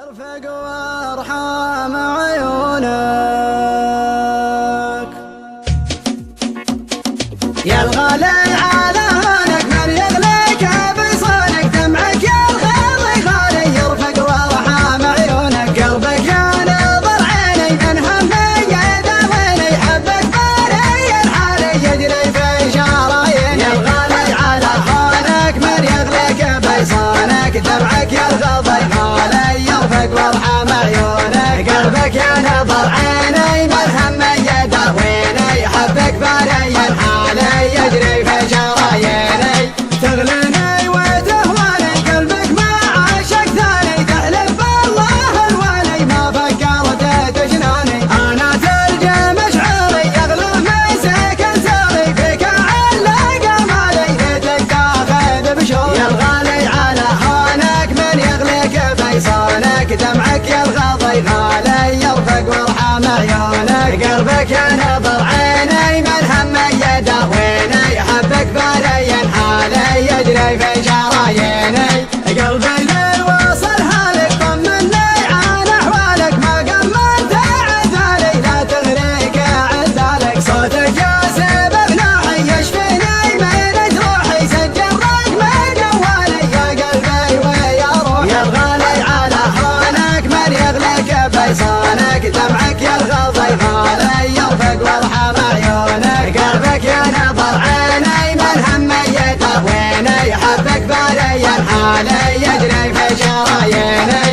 ارفق وارحم عيونك يا الغالي على هونك، من يغليك بصونك دمعك يا الغالي غالي. يرفق وارحم عيونك، قلبك يا نظر عيني من همي يداويني. حبك باري الحالي يجري في شراييني. يا الغالي على هونك، من يغليك بصونك دمعك يا الغالي غالي. يرفق وارحم عيونك، قلبك يا نظر عيني من همي يداويني. حبك باري الحالي يجري في شراييني. تغليني وتهواني قلبك ما عاشق ثاني. تحلف بالله الوالي ما فكرت تجناني. انا تلقى مشعري يغلى مسك انساري. فيك علق مالي ليتك تاخذ بشوري. يا الغالي على هونك، من يغليك بيصانك دمعك يا الغالي غالي. يرفق وارحم عيونك، قلبك يا نظر عيني من همي يداويني. حبك باري الحالي يجري في شراييني. قلبي لي وصل هالك طمني عن احوالك. ما قمنت عذالي لا تغريك عذالك. صوتك يا سبب نوحي يشفيني من جروحي. سجل رقم جوالي يا قلبي ويا روحي. يا الغالي على هونك، من يغليك بيصانك دمعك يا الغالي غالي. يرفق وارحم عيونك، قلبك يا نظر عيني من همي يداويني. حبك باري الحالي يجري في شراييني.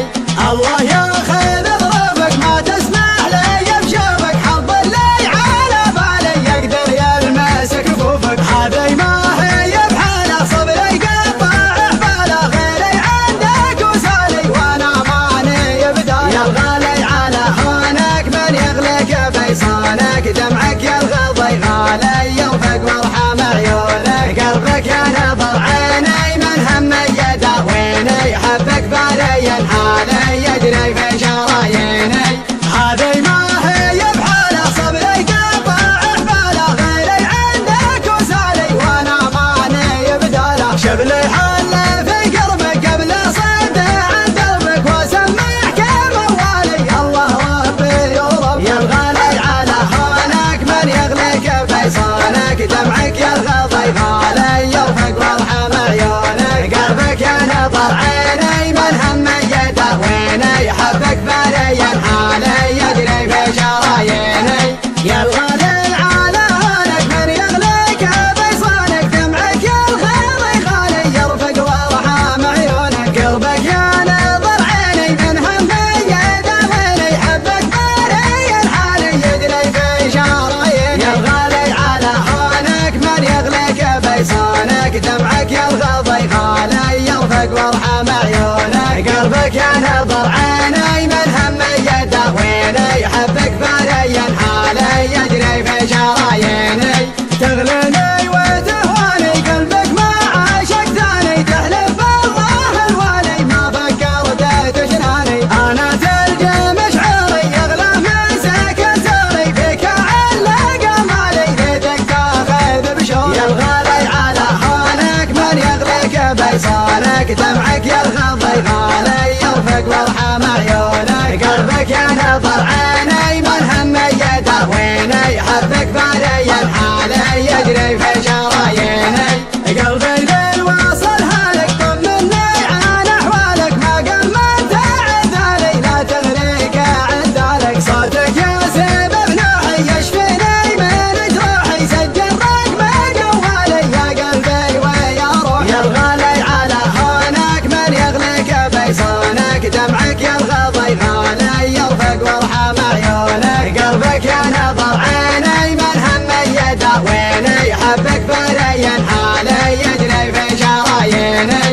الله ياخذ ظروفك ما تسمح لي بشوفك. حظ اللي على بالي يقدر يلمس كفوفك. هذي ما هي بحاله صبري قطع حباله. غيري عندك وسالي وانا ماني بدالي. يا الغالي على هونك، من يغليك بيصانك دمعك يا الغالي غالي. يرفق وارحم عيونك، قلبك يا نظر عيني من همي يداويني. حبك باري الحالي يجري في شراييني. هذي ما هي بحاله صبري قطع حباله. غيري عندك وسالي وانا ماني بداله. شبلي حل في قربك قبل صد عن دربك. واسمعك موالي الله ربي ورب. يا الغالي على هونك، من يغليك بيصانك دمعك يا الغالي غالي. يرفق وارحم عيونك، قلبك يا نظر عيني من همي يداويني. حبك باري الحالي يجري في شراييني. يا الغالي على هونك، من يغليك بيصانك دمعك يا الغالي غالي. يرفق وارحم عيونك، قلبك يا نظر عيني من همي يداويني. حبك باري الحالي يجري في شراييني. يا الغالي على هونك، من يغليك بيصانك دمعك يا الغالي غالي. يرفق وارحم عيونك، قلبك يا نظر عيني من همي يداويني. حبك باري الحالي يجري في شراييني. تغليني وتهواني قلبك ما عاشق ثاني. تحلف بالله الوالي ما فكرت تجناني. انا تلقى مشعري يغلى مسك انساري. فيك علق مالي ليتك تاخذ بشوري. يا الغالي على هونك، من يغليك بيصانك دمعك يا الغالي غالي. يرفق وارحم عيونك، قلبك يا نظر عيني من همي يداويني. حبك باري الحالي يجري في شراييني. قلبي لي وصل هالك طمني عن احوالك. ما قمنت عذالي لا تغريك عذالك. صوتك يا سبب نوحي يشفيني من جروحي. سجل رقم جوالي يا قلبي ويا روحي. يا الغالي على هونك، من يغليك بيصانك دمعك يا الغالي غالي. يرفق وارحم عيونك، قلبك يا نظر عيني من همي يداويني. حبك باري الحالي يجري في شراييني.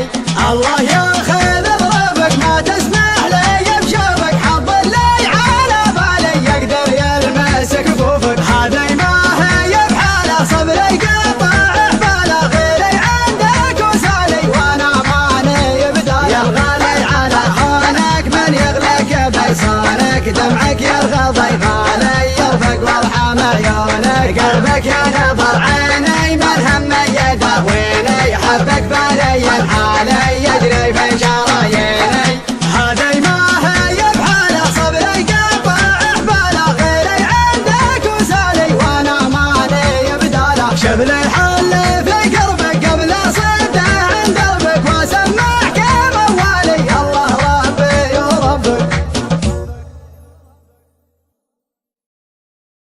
الله ياخذ ظروفك ما تسمح لي بشوفك. حظ اللي على بالي يقدر يلمس كفوفك. هذي ما هي بحاله صبري قطع حباله. غيري عندك وسالي وانا ماني بدالي. يا الغالي على هونك، من يغليك بيصانك دمعك يا